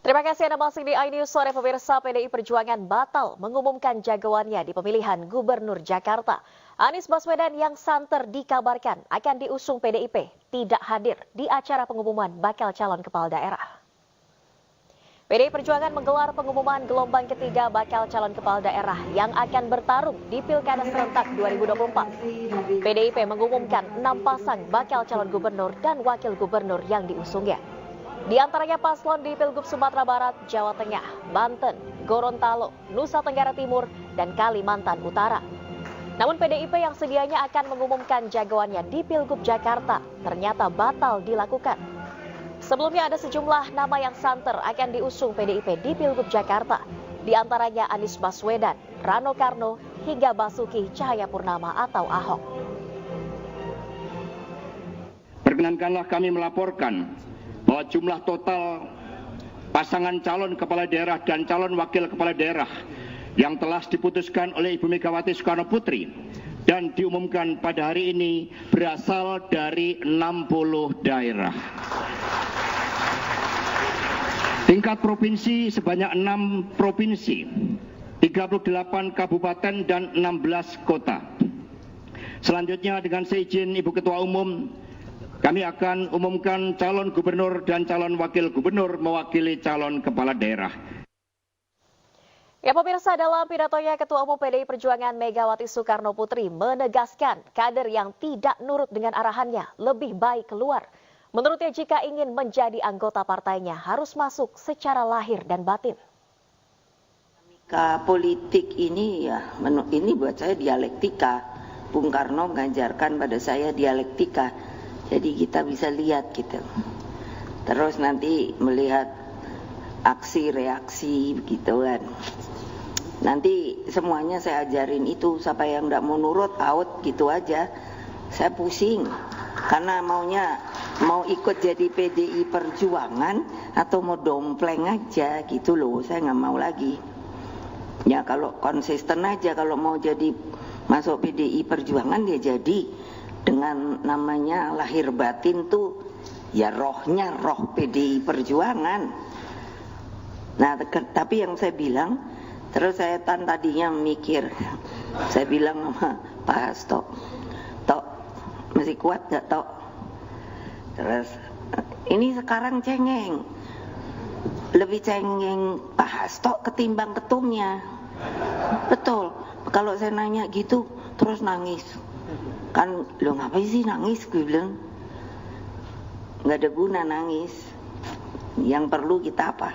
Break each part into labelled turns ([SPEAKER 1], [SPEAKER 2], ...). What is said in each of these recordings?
[SPEAKER 1] Terima kasih Anda masih di iNews Sore. Pemirsa, PDI Perjuangan batal mengumumkan jagoannya di pemilihan Gubernur Jakarta. Anies Baswedan yang santer dikabarkan akan diusung PDIP tidak hadir di acara pengumuman bakal calon kepala daerah. PDI Perjuangan menggelar pengumuman gelombang ketiga bakal calon kepala daerah yang akan bertarung di Pilkada Serentak 2024. PDIP mengumumkan 6 pasang bakal calon gubernur dan wakil gubernur yang diusungnya. Di antaranya paslon di Pilgub Sumatera Barat, Jawa Tengah, Banten, Gorontalo, Nusa Tenggara Timur, dan Kalimantan Utara. Namun PDIP yang sedianya akan mengumumkan jagoannya di Pilgub Jakarta ternyata batal dilakukan. Sebelumnya ada sejumlah nama yang santer akan diusung PDIP di Pilgub Jakarta. Di antaranya Anies Baswedan, Rano Karno, hingga Basuki Cahayapurnama atau Ahok.
[SPEAKER 2] Perkenankanlah kami melaporkan bahwa jumlah total pasangan calon kepala daerah dan calon wakil kepala daerah yang telah diputuskan oleh Ibu Megawati Soekarno Putri dan diumumkan pada hari ini berasal dari 60 daerah. Tingkat provinsi sebanyak 6 provinsi, 38 kabupaten dan 16 kota. Selanjutnya dengan seizin Ibu Ketua Umum, kami akan umumkan calon gubernur dan calon wakil gubernur mewakili calon kepala daerah.
[SPEAKER 1] Ya pemirsa, dalam pidatonya Ketua Umum PDI Perjuangan Megawati Soekarno Putri menegaskan kader yang tidak nurut dengan arahannya lebih baik keluar. Menurutnya jika ingin menjadi anggota partainya harus masuk secara lahir dan batin.
[SPEAKER 3] Politik ini ya, ini buat saya dialektika. Bung Karno mengajarkan pada saya dialektika. Jadi kita bisa lihat gitu. Terus nanti melihat aksi reaksi gitu kan. Nanti semuanya saya ajarin itu, siapa yang enggak mau nurut out gitu aja. Saya pusing karena mau ikut jadi PDI Perjuangan atau mau dompleng aja gitu loh. Saya nggak mau lagi. Ya kalau konsisten aja, kalau mau jadi masuk PDI Perjuangan ya jadi. Dengan namanya lahir batin tuh ya rohnya roh PDI Perjuangan. Nah tapi yang saya bilang, terus saya tadinya mikir, saya bilang sama Pak Hasto, Tok masih kuat gak Tok? Terus ini sekarang cengeng, lebih cengeng Pak Hasto ketimbang ketumnya. Betul, kalau saya nanya gitu terus nangis. Kan lo ngapain sih nangis, gue bilang nggak ada guna nangis, yang perlu kita apa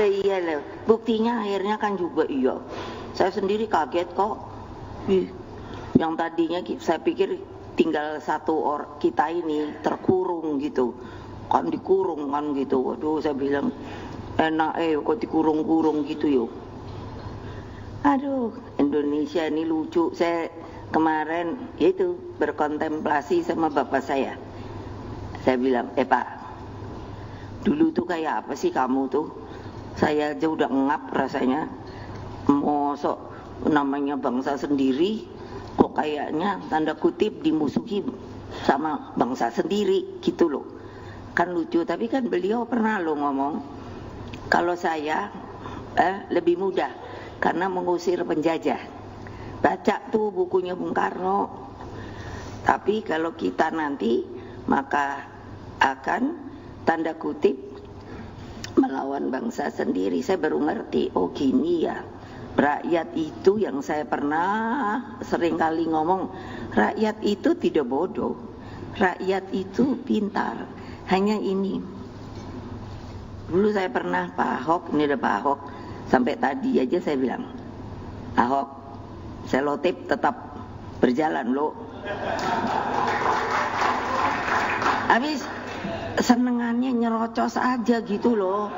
[SPEAKER 3] iya loh, buktinya akhirnya kan juga iya, saya sendiri kaget kok. Yang tadinya saya pikir tinggal satu orang kita ini terkurung gitu kan, dikurung kan gitu. Waduh, saya bilang enak kok dikurung-kurung gitu yuk. Aduh, Indonesia ini lucu. Saya kemarin itu berkontemplasi sama bapak saya. Saya bilang, Pak, dulu tuh kayak apa sih kamu tuh? Saya aja udah ngap rasanya. Mosok namanya bangsa sendiri, kok kayaknya tanda kutip dimusuhi sama bangsa sendiri gitu loh. Kan lucu, tapi kan beliau pernah lo ngomong, kalau saya lebih mudah karena mengusir penjajah. Baca tuh bukunya Bung Karno. Tapi kalau kita nanti maka akan tanda kutip melawan bangsa sendiri. Saya baru ngerti, oh gini ya. Rakyat itu yang saya pernah sering kali ngomong, rakyat itu tidak bodoh. Rakyat itu pintar. Hanya ini. Dulu saya pernah Pak Ahok, ini ada Pak Ahok. Sampai tadi aja saya bilang, Ahok, selotip tetap berjalan lo. Habis senengannya nyerocos aja gitu loh.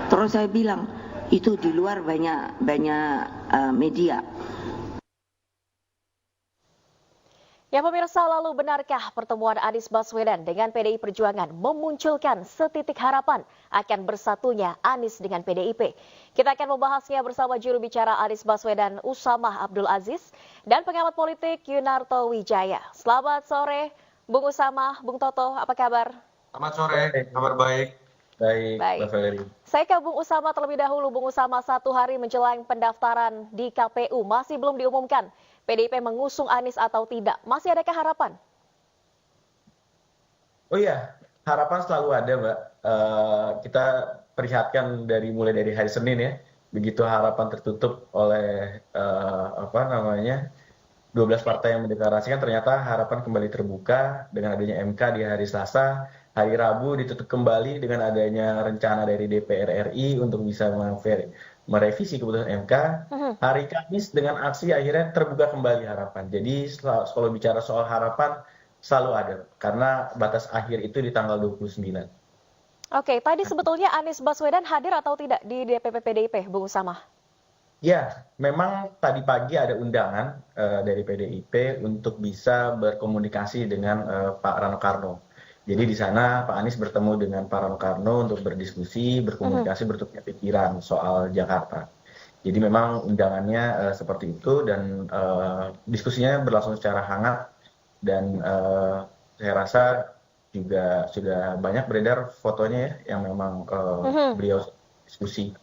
[SPEAKER 3] Terus saya bilang, itu di luar banyak media.
[SPEAKER 1] Ya pemirsa, lalu benarkah pertemuan Anies Baswedan dengan PDI Perjuangan memunculkan setitik harapan akan bersatunya Anies dengan PDIP? Kita akan membahasnya bersama juru bicara Anies Baswedan Usamah Abdul Aziz dan pengamat politik Yunarto Wijaya. Selamat sore Bung Usama, Bung Toto, apa kabar?
[SPEAKER 4] Selamat sore, kabar baik.
[SPEAKER 5] Baik,
[SPEAKER 1] Baik.
[SPEAKER 5] Mbak Valerie.
[SPEAKER 1] Saya ke Bung Usama terlebih dahulu. Bung Usama, 1 hari menjelang pendaftaran di KPU, masih belum diumumkan PDIP mengusung Anies atau tidak. Masih adakah harapan?
[SPEAKER 5] Oh iya, harapan selalu ada, Mbak. Kita perlihatkan mulai dari hari Senin ya, begitu harapan tertutup oleh 12 partai yang mendeklarasikan, ternyata harapan kembali terbuka dengan adanya MK di hari Selasa. Hari Rabu ditutup kembali dengan adanya rencana dari DPR RI untuk bisa merevisi keputusan MK. Hari Kamis dengan aksi akhirnya terbuka kembali harapan. Jadi kalau bicara soal harapan selalu ada, karena batas akhir itu di tanggal 29.
[SPEAKER 1] Oke, tadi sebetulnya Anies Baswedan hadir atau tidak di DPP PDIP, Bung Usama?
[SPEAKER 5] Ya, memang tadi pagi ada undangan dari PDIP untuk bisa berkomunikasi dengan Pak Rano Karno. Jadi di sana Pak Anies bertemu dengan Pak Rano Karno untuk berdiskusi, berkomunikasi, bertukar pikiran soal Jakarta. Jadi memang undangannya seperti itu dan diskusinya berlangsung secara hangat dan saya rasa juga sudah banyak beredar fotonya ya, yang memang beliau diskusi.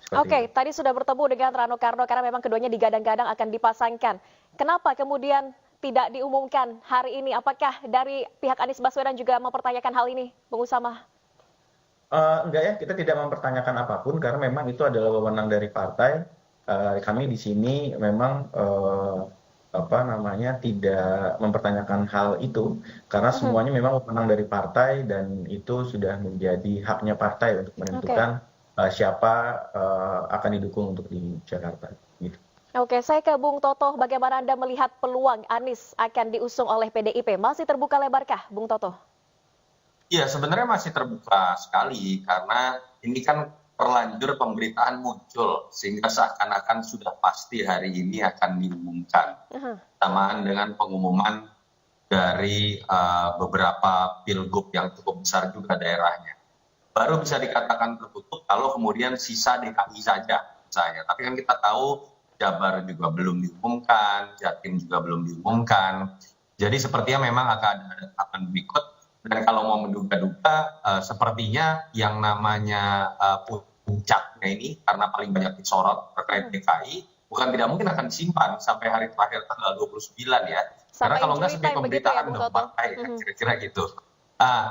[SPEAKER 1] Oke, tadi sudah bertemu dengan Rano Karno karena memang keduanya digadang-gadang akan dipasangkan. Kenapa kemudian tidak diumumkan hari ini? Apakah dari pihak Anies Baswedan juga mempertanyakan hal ini, Bung Usama?
[SPEAKER 5] Enggak ya, kita tidak mempertanyakan apapun karena memang itu adalah wewenang dari partai. Kami di sini memang tidak mempertanyakan hal itu karena semuanya memang wewenang dari partai dan itu sudah menjadi haknya partai untuk menentukan siapa akan didukung untuk di Jakarta. Gitu.
[SPEAKER 1] Oke, saya ke Bung Toto. Bagaimana Anda melihat peluang Anies akan diusung oleh PDIP? Masih terbuka lebarkah, Bung Toto?
[SPEAKER 4] Iya, sebenarnya masih terbuka sekali karena ini kan terlanjur pemberitaan muncul sehingga seakan-akan sudah pasti hari ini akan diumumkan. Samaan dengan pengumuman dari beberapa pilgub yang cukup besar juga daerahnya. Baru bisa dikatakan tertutup kalau kemudian sisa DKI saja misalnya. Tapi kan kita tahu Jabar juga belum diumumkan, Jatim juga belum diumumkan. Jadi sepertinya memang akan berikut. Dan kalau mau menduga-duga, sepertinya yang namanya puncaknya ini karena paling banyak disorot terkait DKI, bukan tidak mungkin akan disimpan sampai hari terakhir tanggal 29 ya. Karena kalau nggak sampai pemberitaan dong partai, kira-kira gitu.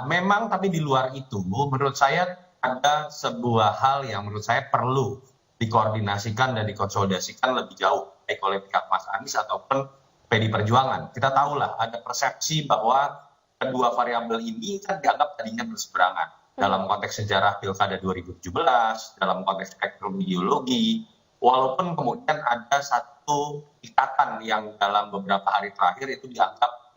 [SPEAKER 4] Memang tapi di luar itu menurut saya ada sebuah hal yang menurut saya perlu dikoordinasikan dan dikonsolidasikan lebih jauh baik oleh pihak Mas Anies ataupun PD Perjuangan. Kita tahulah ada persepsi bahwa kedua variabel ini kan dianggap tadinya berseberangan dalam konteks sejarah Pilkada 2017, dalam konteks spektrum ideologi, walaupun kemudian ada satu ikatan yang dalam beberapa hari terakhir itu dianggap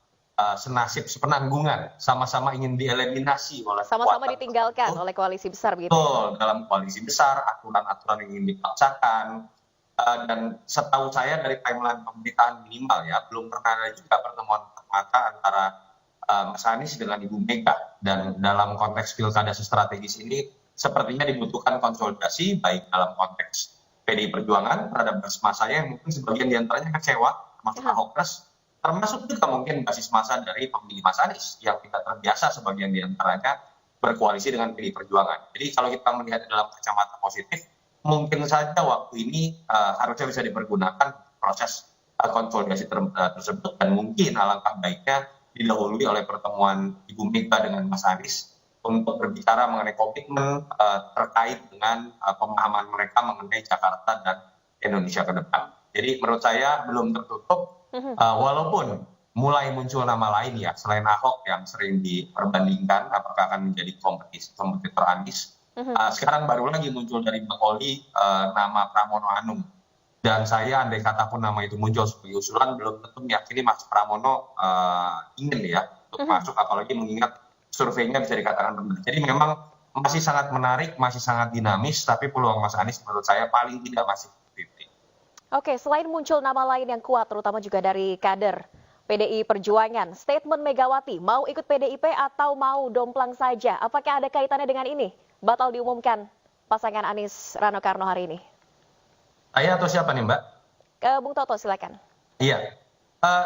[SPEAKER 4] senasib sepenanggungan, sama-sama ingin dieliminasi oleh
[SPEAKER 1] sama-sama ditinggalkan oleh koalisi besar begitu.
[SPEAKER 4] Betul, dalam koalisi besar, aturan-aturan yang ingin dipaksakan. Dan setahu saya dari timeline pemberitaan minimal ya, belum pernah ada juga pertemuan mata antara Mas Anies dengan Ibu Mega. Dan dalam konteks pilkada strategis ini, sepertinya dibutuhkan konsolidasi, baik dalam konteks PDI Perjuangan terhadap basis masanya yang mungkin sebagian diantaranya kecewa, termasuk Ahokers, termasuk juga mungkin basis massa dari pemilih Mas Anies yang tidak terbiasa sebagian diantaranya berkoalisi dengan PDI Perjuangan. Jadi kalau kita melihat dalam kacamata positif, mungkin saja waktu ini harusnya bisa dipergunakan proses konsolidasi tersebut dan mungkin alangkah baiknya didahului oleh pertemuan Ibu Mega dengan Mas Anies untuk berbicara mengenai komitmen terkait dengan pemahaman mereka mengenai Jakarta dan Indonesia ke depan. Jadi menurut saya belum tertutup. Walaupun mulai muncul nama lain ya, selain Ahok yang sering diperbandingkan apakah akan menjadi kompetitor Anies, sekarang baru lagi muncul dari Bakoli nama Pramono Anung. Dan saya andai kata pun nama itu muncul sebagai usulan, belum tentu meyakini Mas Pramono ingin ya untuk masuk, apalagi mengingat surveinya bisa dikatakan rendah. Jadi memang masih sangat menarik, masih sangat dinamis, tapi peluang Mas Anies menurut saya paling tidak masih 50-50.
[SPEAKER 1] Oke, selain muncul nama lain yang kuat, terutama juga dari kader PDI Perjuangan, statement Megawati, mau ikut PDIP atau mau domplang saja? Apakah ada kaitannya dengan ini? Batal diumumkan pasangan Anies Rano Karno hari ini.
[SPEAKER 4] Saya atau siapa nih Mbak?
[SPEAKER 1] Bung Toto, silakan.
[SPEAKER 4] Iya,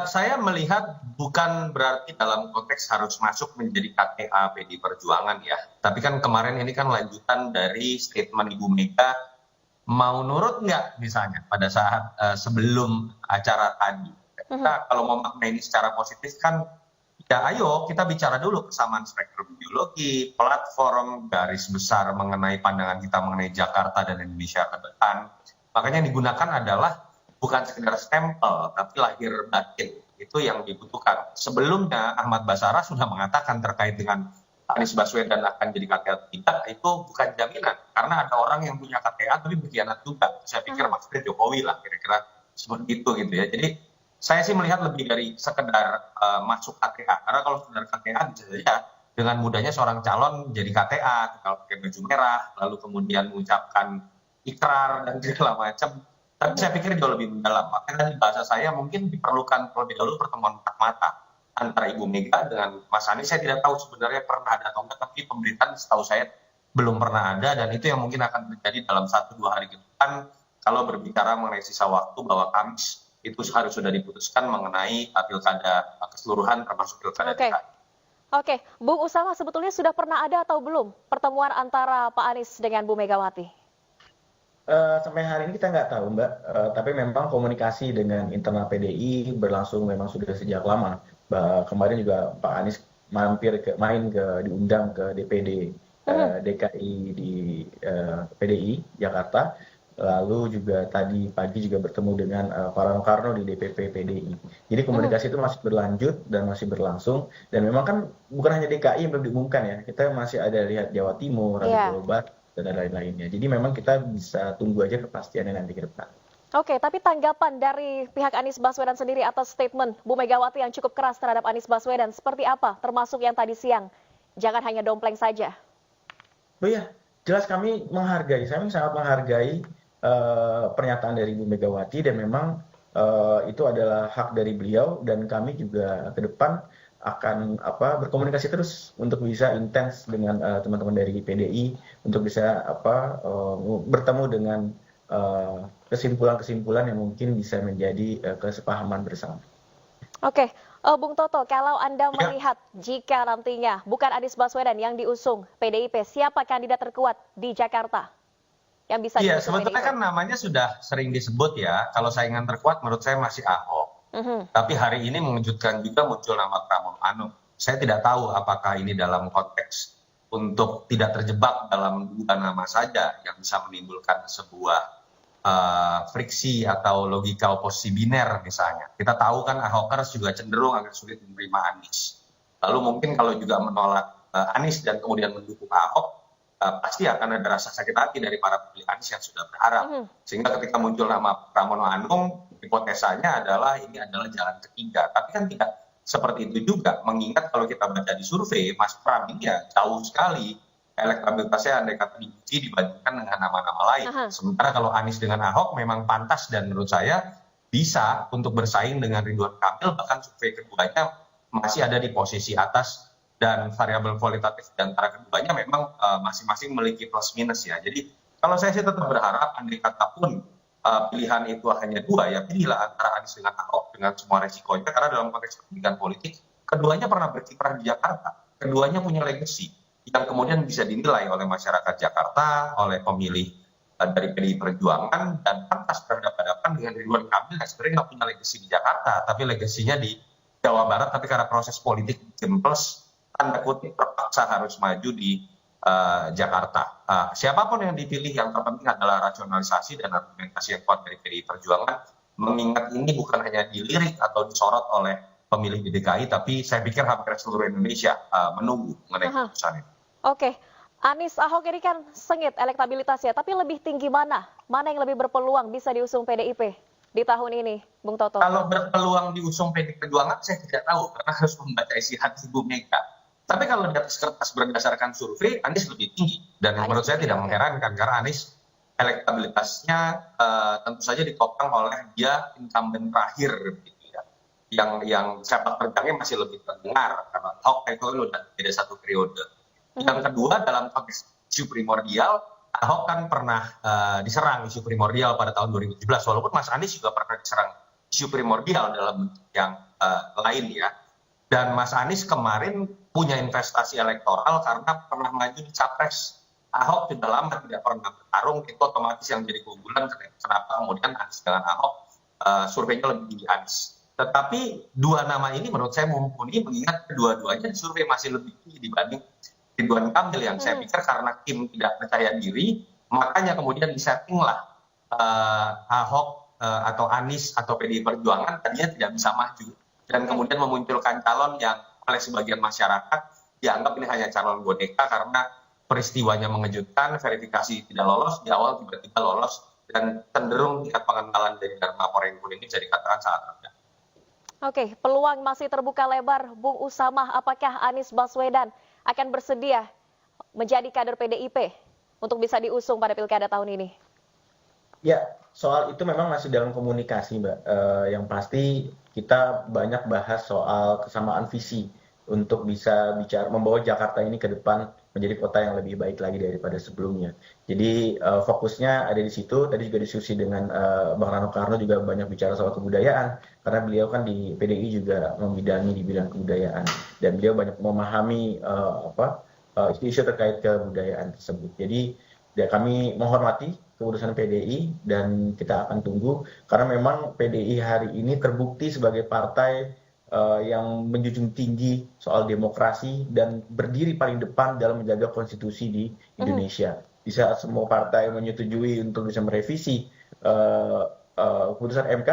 [SPEAKER 4] Saya melihat bukan berarti dalam konteks harus masuk menjadi KTA PDI Perjuangan ya. Tapi kan kemarin ini kan lanjutan dari statement Ibu Mega mau nurut nggak misalnya pada saat sebelum acara tadi. Kita kalau mau makna ini secara positif kan ya ayo kita bicara dulu kesamaan spektrum ideologi, platform, garis besar mengenai pandangan kita mengenai Jakarta dan Indonesia ke depan. Makanya yang digunakan adalah bukan sekedar stempel, tapi lahir batin. Itu yang dibutuhkan. Sebelumnya Ahmad Basarah sudah mengatakan terkait dengan Anies Baswedan akan jadi KTA tidak, itu bukan jaminan. Karena ada orang yang punya KTA tapi berkhianat juga. Saya pikir maksudnya Jokowi lah, kira-kira seperti itu gitu ya. Jadi saya sih melihat lebih dari sekedar masuk KTA. Karena kalau sekedar KTA bisa saja dengan mudahnya seorang calon jadi KTA, kalau pakai baju merah, lalu kemudian mengucapkan ikrar dan segala macam. Tapi saya pikir jauh lebih mendalam. Makanya di bahasa saya mungkin diperlukan terlebih dahulu pertemuan empat mata antara Ibu Mega dengan Mas Anies. Saya tidak tahu sebenarnya pernah ada atau enggak, tapi pemberitaan setahu saya belum pernah ada, dan itu yang mungkin akan terjadi dalam 1-2 hari ke depan kalau berbicara mengenai sisa waktu bahwa Kamis itu harus sudah diputuskan mengenai pilkada keseluruhan termasuk pilkada DKI.
[SPEAKER 1] Oke, Bung Usama, sebetulnya sudah pernah ada atau belum pertemuan antara Pak Anies dengan Bu Megawati?
[SPEAKER 5] Sampai hari ini kita nggak tahu, Mbak. Tapi memang komunikasi dengan internal PDI berlangsung memang sudah sejak lama. Kemarin juga Pak Anies diundang ke DPD DKI di PDI Jakarta. Lalu juga tadi pagi juga bertemu dengan Pak Rano Karno di DPP PDI. Jadi komunikasi itu masih berlanjut dan masih berlangsung. Dan memang kan bukan hanya DKI yang belum diumumkan ya. Kita masih ada lihat Jawa Timur, ada Jawa Barat, dan lain-lainnya. Jadi memang kita bisa tunggu aja kepastiannya nanti ke depan.
[SPEAKER 1] Oke, tapi tanggapan dari pihak Anies Baswedan sendiri atas statement Bu Megawati yang cukup keras terhadap Anies Baswedan seperti apa? Termasuk yang tadi siang, jangan hanya dompleng saja.
[SPEAKER 5] Oh iya, jelas kami menghargai, saya sangat menghargai pernyataan dari Bu Megawati, dan memang itu adalah hak dari beliau, dan kami juga ke depan akan berkomunikasi terus untuk bisa intens dengan teman-teman dari PDI untuk bisa bertemu dengan kesimpulan-kesimpulan yang mungkin bisa menjadi kesepahaman bersama.
[SPEAKER 1] Oke, Bung Toto, kalau Anda melihat jika nantinya bukan Anies Baswedan yang diusung PDIP, siapa kandidat terkuat di Jakarta yang bisa diusung PDIP?
[SPEAKER 4] Iya, sebetulnya kan namanya sudah sering disebut ya. Kalau saingan terkuat menurut saya masih Ahok. Tapi hari ini mengejutkan juga muncul nama Pramono Anung. Saya tidak tahu apakah ini dalam konteks untuk tidak terjebak dalam 2 nama saja yang bisa menimbulkan sebuah friksi atau logika oposisi biner misalnya. Kita tahu kan Ahokers juga cenderung agak sulit menerima Anies. Lalu mungkin kalau juga menolak Anies dan kemudian mendukung Ahok, pasti akan ada rasa sakit hati dari para pemilih Anies yang sudah berharap. Sehingga ketika muncul nama Pramono Anung, hipotesanya adalah ini adalah jalan ketiga. Tapi kan tidak seperti itu juga, mengingat kalau kita baca di survei, Mas Pram ini ya jauh sekali elektabilitasnya andai kata diuji dibandingkan dengan nama-nama lain. Sementara kalau Anies dengan Ahok memang pantas dan menurut saya bisa untuk bersaing dengan Ridwan Kamil, bahkan survei keduanya masih ada di posisi atas, dan variabel kualitatif di antara keduanya memang masing-masing memiliki plus minus ya. Jadi kalau saya sih tetap berharap andai kata pun pilihan itu hanya 2, ya pilihlah antara Anies dengan Ahok dengan semua resikonya, karena dalam konteks pendidikan politik keduanya pernah berkiprah di Jakarta, keduanya punya legacy yang kemudian bisa dinilai oleh masyarakat Jakarta, oleh pemilih dari PDI Perjuangan, dan pantas berhadapan dengan Ridwan Kamil yang sebenarnya nggak punya legacy di Jakarta, tapi legasinya di Jawa Barat, tapi karena proses politik jemplos tanda kutip terpaksa harus maju di Jakarta. Siapapun yang dipilih, yang terpenting adalah rasionalisasi dan argumentasi yang kuat dari PDI Perjuangan, mengingat ini bukan hanya dilirik atau disorot oleh pemilih di DKI, tapi saya pikir hampir seluruh Indonesia menunggu mengenai keputusan ini.
[SPEAKER 1] Oke, Anies Ahok ini kan sengit elektabilitasnya, tapi lebih tinggi mana? Mana yang lebih berpeluang bisa diusung PDIP di tahun ini, Bung Toto?
[SPEAKER 4] Kalau berpeluang diusung PDI Perjuangan, saya tidak tahu karena harus membaca isi hati Ibu Mega. Tapi kalau di atas kertas berdasarkan survei, Anies lebih tinggi. Dan menurut saya tidak mengherankan karena Anies elektabilitasnya tentu saja ditopang oleh dia incumbent terakhir gitu ya. Yang sepak terjangnya masih lebih terdengar karena Ahok itu sudah beda 1 periode. Yang kedua, dalam konteks isu primordial, Ahok kan pernah diserang isu primordial pada tahun 2017, walaupun Mas Anies juga pernah diserang isu primordial dalam bentuk yang lain ya. Dan Mas Anies kemarin punya investasi elektoral karena pernah maju di Capres. Ahok sudah lama tidak pernah bertarung, itu otomatis yang jadi keunggulan. Kenapa kemudian Anies dengan Ahok surveinya lebih tinggi Anies. Tetapi dua nama ini menurut saya mumpuni, mengingat kedua-duanya survei masih lebih tinggi dibanding Ridwan Kamil yang saya pikir karena Kim tidak percaya diri, makanya kemudian disettinglah Ahok atau Anies atau PDI Perjuangan tadinya tidak bisa maju. Dan kemudian memunculkan calon yang oleh sebagian masyarakat dianggap ini hanya calon boneka karena peristiwanya mengejutkan, verifikasi tidak lolos, di awal tiba-tiba lolos, dan cenderung tingkat pengenalan dari Dharma Porengkun ini bisa dikatakan sangat rendah.
[SPEAKER 1] Oke, peluang masih terbuka lebar. Bung Usamah, apakah Anies Baswedan akan bersedia menjadi kader PDIP untuk bisa diusung pada pilkada tahun ini?
[SPEAKER 5] Ya, soal itu memang masih dalam komunikasi, Mbak. Yang pasti kita banyak bahas soal kesamaan visi untuk bisa bicara membawa Jakarta ini ke depan menjadi kota yang lebih baik lagi daripada sebelumnya. Jadi fokusnya ada di situ. Tadi juga diskusi dengan Bang Rano Karno juga banyak bicara soal kebudayaan, karena beliau kan di PDI juga membidangi di bidang kebudayaan, dan beliau banyak memahami isu-isu terkait kebudayaan tersebut. Jadi ya, kami menghormati keputusan PDI dan kita akan tunggu, karena memang PDI hari ini terbukti sebagai partai yang menjunjung tinggi soal demokrasi dan berdiri paling depan dalam menjaga konstitusi di Indonesia. Di saat semua partai menyetujui untuk bisa merevisi keputusan MK,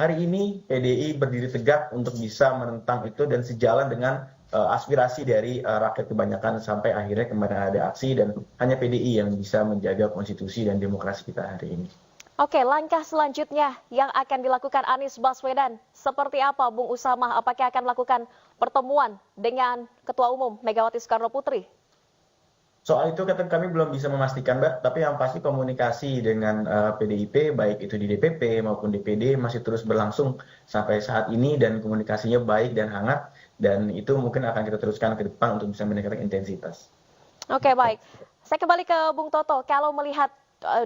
[SPEAKER 5] hari ini PDI berdiri tegak untuk bisa menentang itu dan sejalan dengan aspirasi dari rakyat kebanyakan sampai akhirnya kemarin ada aksi, dan hanya PDI yang bisa menjaga konstitusi dan demokrasi kita hari ini.
[SPEAKER 1] Oke, langkah selanjutnya yang akan dilakukan Anies Baswedan seperti apa, Bung Usamah? Apakah akan melakukan pertemuan dengan Ketua Umum Megawati Soekarno Putri?
[SPEAKER 5] Soal itu kami belum bisa memastikan, Mbak, tapi yang pasti komunikasi dengan PDIP, baik itu di DPP maupun DPD, masih terus berlangsung sampai saat ini, dan komunikasinya baik dan hangat, dan itu mungkin akan kita teruskan ke depan untuk bisa meningkatkan intensitas.
[SPEAKER 1] Oke, baik. Saya kembali ke Bung Toto. Kalau melihat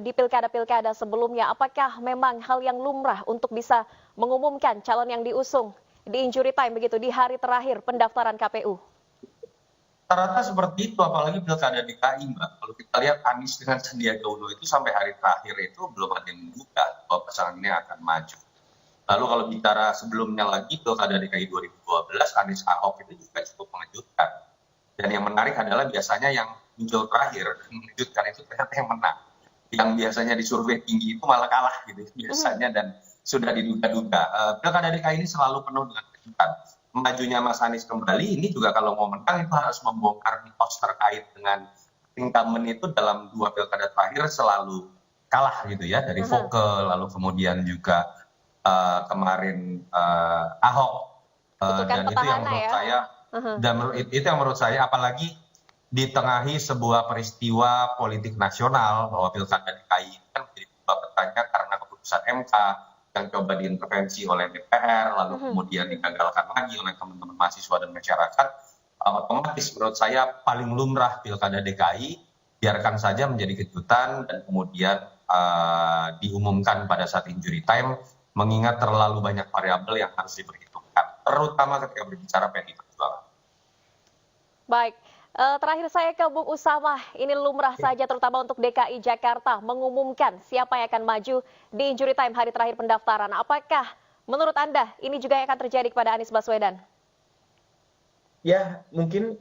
[SPEAKER 1] di pilkada-pilkada sebelumnya, apakah memang hal yang lumrah untuk bisa mengumumkan calon yang diusung di injury time begitu di hari terakhir pendaftaran KPU?
[SPEAKER 4] Rata-rata seperti itu, apalagi pilkada DKI, Mbak. Kalau kita lihat Anies dengan Sandiaga Uno itu sampai hari terakhir itu belum ada yang menduga bahwa pasangan ini akan maju. Lalu kalau bicara sebelumnya lagi, pilkada DKI 2012, Anies Ahok itu juga cukup mengejutkan. Dan yang menarik adalah biasanya yang muncul terakhir, mengejutkan itu ternyata yang menang. Yang biasanya disurvei tinggi itu malah kalah gitu biasanya, dan sudah diduga-duga. Pilkada DKI ini selalu penuh dengan kejutan. Majunya Mas Anies kembali ini juga kalau mau menang itu harus membongkar mitos terkait dengan incumbent itu dalam dua pilkada terakhir selalu kalah gitu ya, dari Voke, lalu kemudian juga kemarin Ahok, dan itu yang menurut saya itu yang menurut saya, apalagi ditengahi sebuah peristiwa politik nasional bahwa pilkada DKI kan menjadi sebuah pertanyaan karena keputusan MK yang coba diintervensi oleh DPR, lalu kemudian digagalkan lagi oleh teman-teman mahasiswa dan masyarakat. Otomatis menurut saya paling lumrah pilkada DKI biarkan saja menjadi kejutan dan kemudian diumumkan pada saat injury time, mengingat terlalu banyak variabel yang harus diperhitungkan, terutama ketika berbicara PDI Perjuangan.
[SPEAKER 1] Baik. Terakhir saya ke Bung Usamah, ini lumrah saja terutama untuk DKI Jakarta mengumumkan siapa yang akan maju di injury time hari terakhir pendaftaran. Apakah menurut Anda ini juga yang akan terjadi kepada Anies Baswedan?
[SPEAKER 5] Ya, mungkin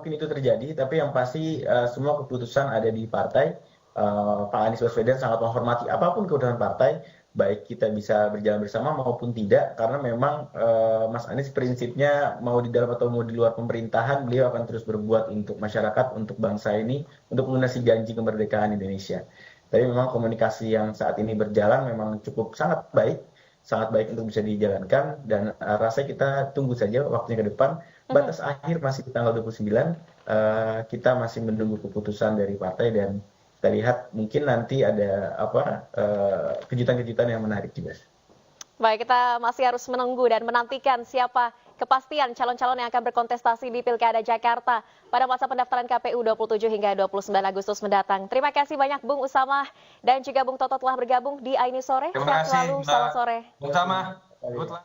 [SPEAKER 5] itu terjadi, tapi yang pasti semua keputusan ada di partai. Pak Anies Baswedan sangat menghormati apapun keputusan partai, baik kita bisa berjalan bersama maupun tidak, karena memang Mas Anies prinsipnya mau di dalam atau mau di luar pemerintahan, beliau akan terus berbuat untuk masyarakat, untuk bangsa ini, untuk melunasi janji kemerdekaan Indonesia. Tapi memang komunikasi yang saat ini berjalan memang cukup sangat baik untuk bisa dijalankan, dan rasanya kita tunggu saja waktunya ke depan. Batas akhir masih di tanggal 29, kita masih menunggu keputusan dari partai, dan kita lihat mungkin nanti ada kejutan-kejutan yang menarik juga.
[SPEAKER 1] Baik, kita masih harus menunggu dan menantikan siapa kepastian calon-calon yang akan berkontestasi di Pilkada Jakarta pada masa pendaftaran KPU 27 hingga 29 Agustus mendatang. Terima kasih banyak Bung Usamah dan juga Bung Toto telah bergabung di Aini Sore.
[SPEAKER 4] Terima kasih,
[SPEAKER 1] Sehat selalu, selamat sore.
[SPEAKER 4] Bung Usamah.
[SPEAKER 5] sekali.
[SPEAKER 4] Good luck.